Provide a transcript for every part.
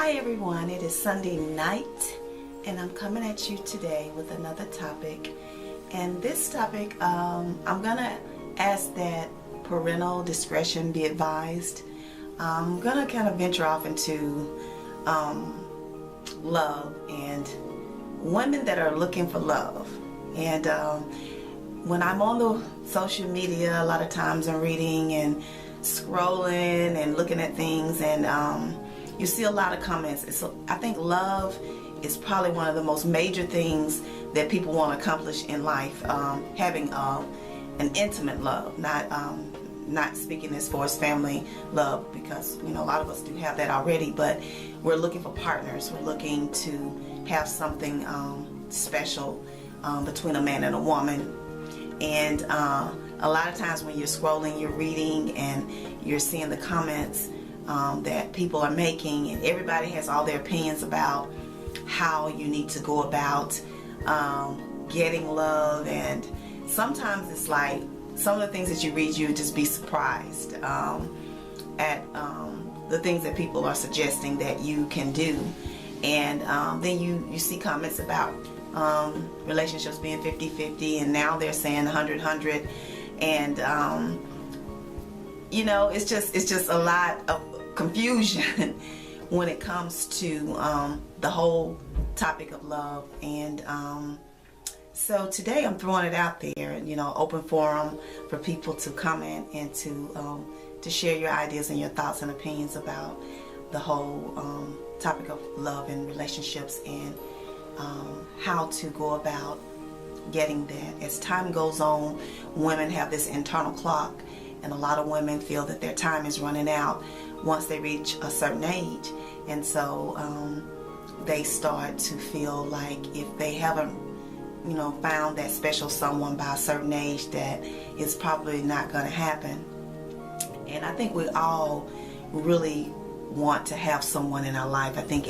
Hi everyone, it is Sunday night and I'm coming at you today with another topic. And this topic, I'm gonna ask that parental discretion be advised. I'm gonna kind of venture off into love and women that are looking for love. And when I'm on the social media, a lot of times I'm reading and scrolling and looking at things, and you see a lot of comments. I think love is probably one of the most major things that people want to accomplish in life. Having an intimate love, not speaking as far as family love, because a lot of us do have that already. But we're looking for partners. We're looking to have something special between a man and a woman. And a lot of times when you're scrolling, you're reading, and you're seeing the comments that people are making, and everybody has all their opinions about how you need to go about getting love. And sometimes it's like some of the things that you read, you would just be surprised at the things that people are suggesting that you can do. And then you see comments about relationships being 50-50, and now they're saying 100-100, and it's just a lot of confusion when it comes to the whole topic of love. And so today I'm throwing it out there, open forum for people to comment and to share your ideas and your thoughts and opinions about the whole topic of love and relationships, and how to go about getting that. As time goes on, women have this internal clock, and a lot of women feel that their time is running out once they reach a certain age. And so they start to feel like if they haven't found that special someone by a certain age, that it's probably not going to happen. And I think we all really want to have someone in our life. I think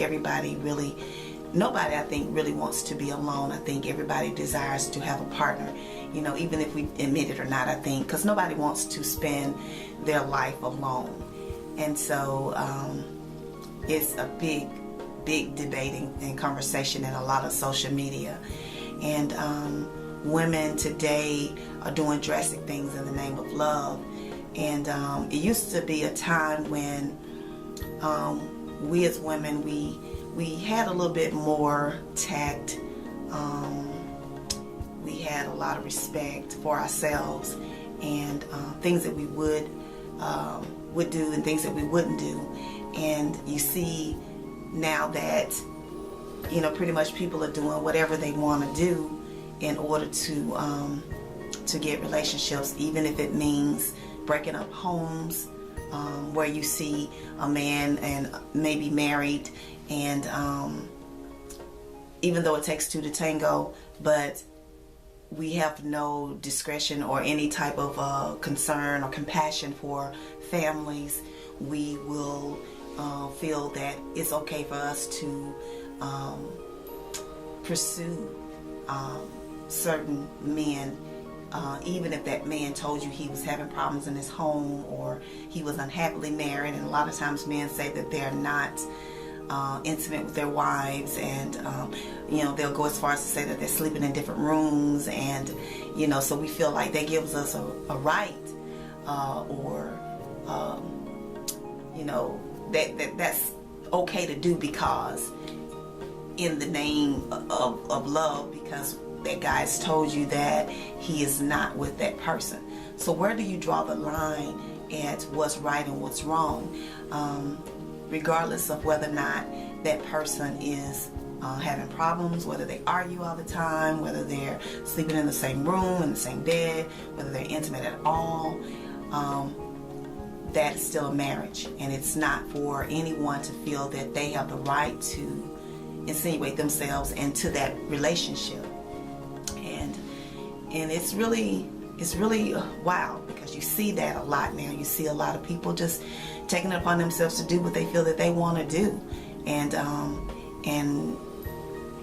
nobody I think really wants to be alone. I think everybody desires to have a partner, even if we admit it or not, I think, because nobody wants to spend their life alone. And so it's a big debating and conversation in a lot of social media. And women today are doing drastic things in the name of love. And it used to be a time when we as women, we had a little bit more tact. We had a lot of respect for ourselves, and things that we would do and things that we wouldn't do. And you see now that pretty much people are doing whatever they want to do in order to get relationships, even if it means breaking up homes, where you see a man and maybe married, and even though it takes two to tango, but we have no discretion or any type of concern or compassion for families. We will feel that it's okay for us to pursue certain men, even if that man told you he was having problems in his home or he was unhappily married. And a lot of times men say that they're not intimate with their wives, and they'll go as far as to say that they're sleeping in different rooms, and so we feel like that gives us a right, or that's okay to do, because in the name of love, because that guy's told you that he is not with that person. So where do you draw the line at what's right and what's wrong, regardless of whether or not that person is having problems, whether they argue all the time, whether they're sleeping in the same room, in the same bed, whether they're intimate at all? That's still a marriage, and it's not for anyone to feel that they have the right to insinuate themselves into that relationship. And it's really wild, because you see that a lot now. You see a lot of people just taking it upon themselves to do what they feel that they want to do, and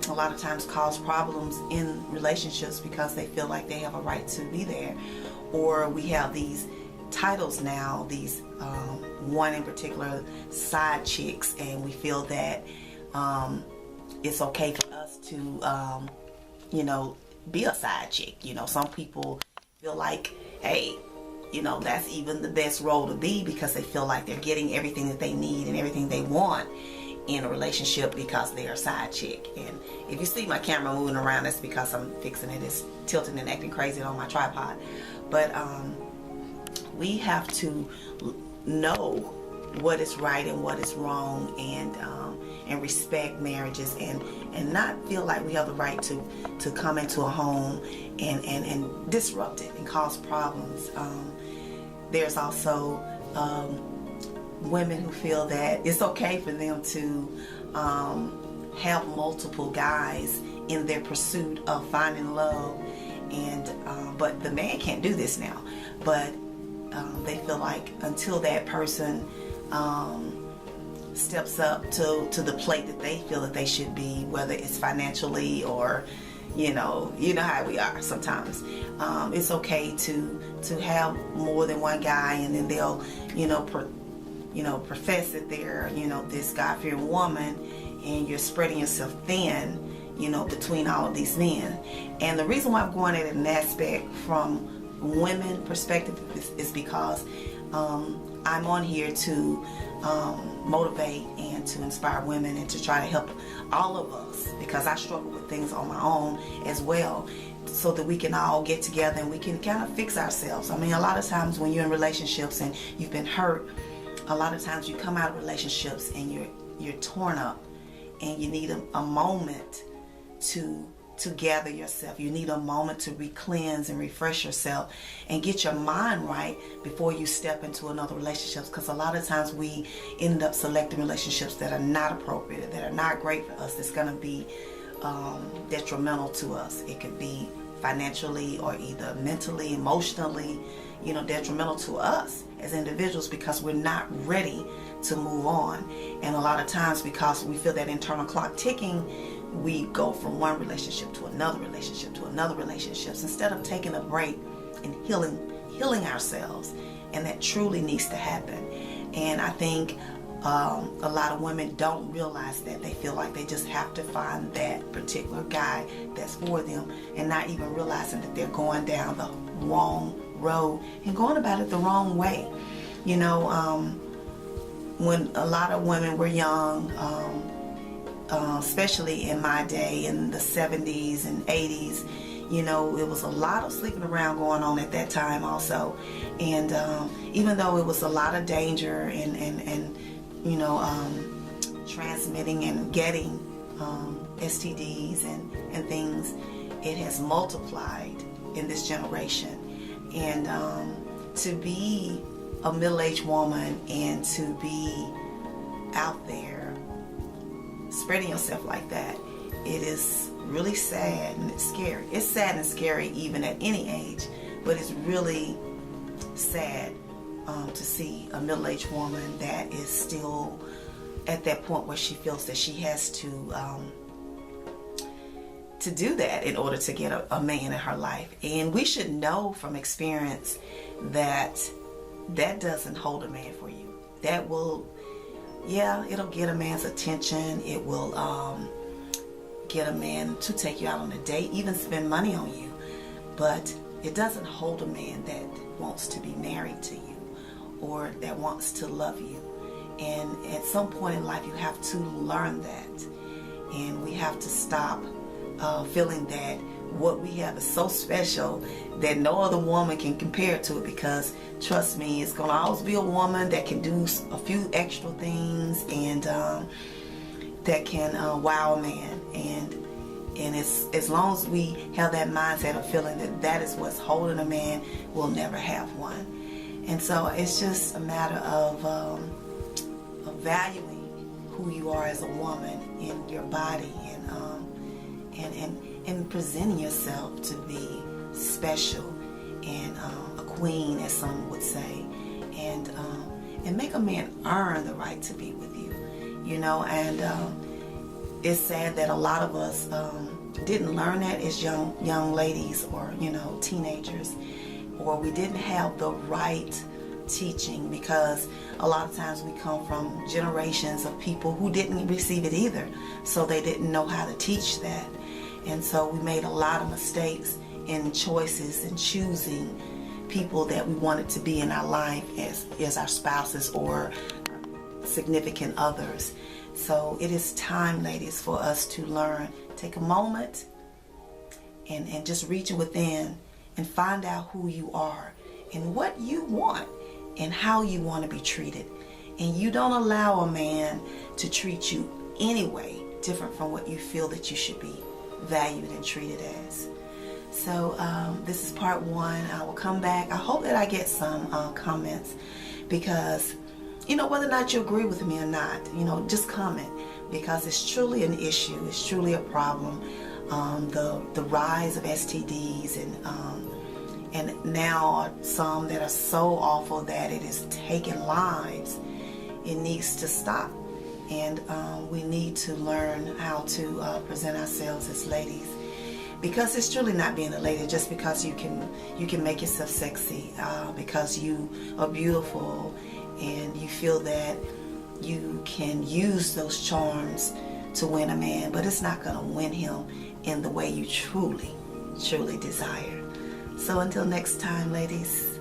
a lot of times cause problems in relationships because they feel like they have a right to be there. Or we have these titles now, these one in particular, side chicks, and we feel that it's okay for us to be a side chick. Some people feel like, hey, that's even the best role to be, because they feel like they're getting everything that they need and everything they want in a relationship because they are a side chick. And if you see my camera moving around, that's because I'm fixing it. It's tilting and acting crazy on my tripod. But we have to know what is right and what is wrong, and respect marriages, and not feel like we have the right to come into a home and disrupt it and cause problems. There's also women who feel that it's okay for them to have multiple guys in their pursuit of finding love, and but the man can't do this now. But they feel like until that person steps up to the plate that they feel that they should be, whether it's financially or you know how we are sometimes, it's okay to have more than one guy, and then they'll profess that they're this God-fearing woman, and you're spreading yourself thin between all of these men. And the reason why I'm going at an aspect from women perspective is because I'm on here to motivate and to inspire women, and to try to help all of us, because I struggle with things on my own as well, so that we can all get together and we can kind of fix ourselves. I mean, a lot of times when you're in relationships and you've been hurt, a lot of times you come out of relationships and you're torn up, and you need a moment to gather yourself. You need a moment to re-cleanse and refresh yourself and get your mind right before you step into another relationship, because a lot of times we end up selecting relationships that are not appropriate, that are not great for us, that's going to be detrimental to us. It could be financially or either mentally, emotionally, detrimental to us as individuals, because we're not ready to move on. And a lot of times, because we feel that internal clock ticking, we go from one relationship to another relationship to another relationship, instead of taking a break and healing ourselves. And that truly needs to happen. And I think a lot of women don't realize that. They feel like they just have to find that particular guy that's for them, and not even realizing that they're going down the wrong road and going about it the wrong way. When a lot of women were young, especially in my day in the 70s and 80s, it was a lot of sleeping around going on at that time also. And even though it was a lot of danger and transmitting and getting STDs and things, it has multiplied in this generation. And to be a middle-aged woman and to be out there spreading yourself like that, it is really sad and it's scary. It's sad and scary even at any age, but it's really sad to see a middle-aged woman that is still at that point where she feels that she has to do that in order to get a man in her life. And we should know from experience that doesn't hold a man for you. That will, it'll get a man's attention. It will get a man to take you out on a date, even spend money on you. But it doesn't hold a man that wants to be married to you or that wants to love you. And at some point in life, you have to learn that. And we have to stop feeling that what we have is so special that no other woman can compare to it, because trust me, it's going to always be a woman that can do a few extra things and that can wow a man. And it's, as long as we have that mindset of feeling that is what's holding a man, we'll never have one. And so it's just a matter of valuing who you are as a woman in your body, and presenting yourself to be special and a queen, as some would say, and make a man earn the right to be with you. And it's sad that a lot of us didn't learn that as young ladies or teenagers, or we didn't have the right teaching, because a lot of times we come from generations of people who didn't receive it either, so they didn't know how to teach that. And so we made a lot of mistakes in choices and choosing people that we wanted to be in our life as our spouses or significant others. So it is time, ladies, for us to learn. Take a moment and just reach within and find out who you are and what you want and how you want to be treated. And you don't allow a man to treat you anyway different from what you feel that you should be valued and treated as. So this is part one. I will come back. I hope that I get some comments, because whether or not you agree with me or not, just comment, because it's truly an issue. It's truly a problem. The rise of STDs and now some that are so awful that it is taking lives. It needs to stop, and we need to learn how to present ourselves as ladies, because it's truly not being a lady just because you can make yourself sexy, because you are beautiful and you feel that you can use those charms to win a man, but it's not going to win him in the way you truly desire. So until next time, ladies.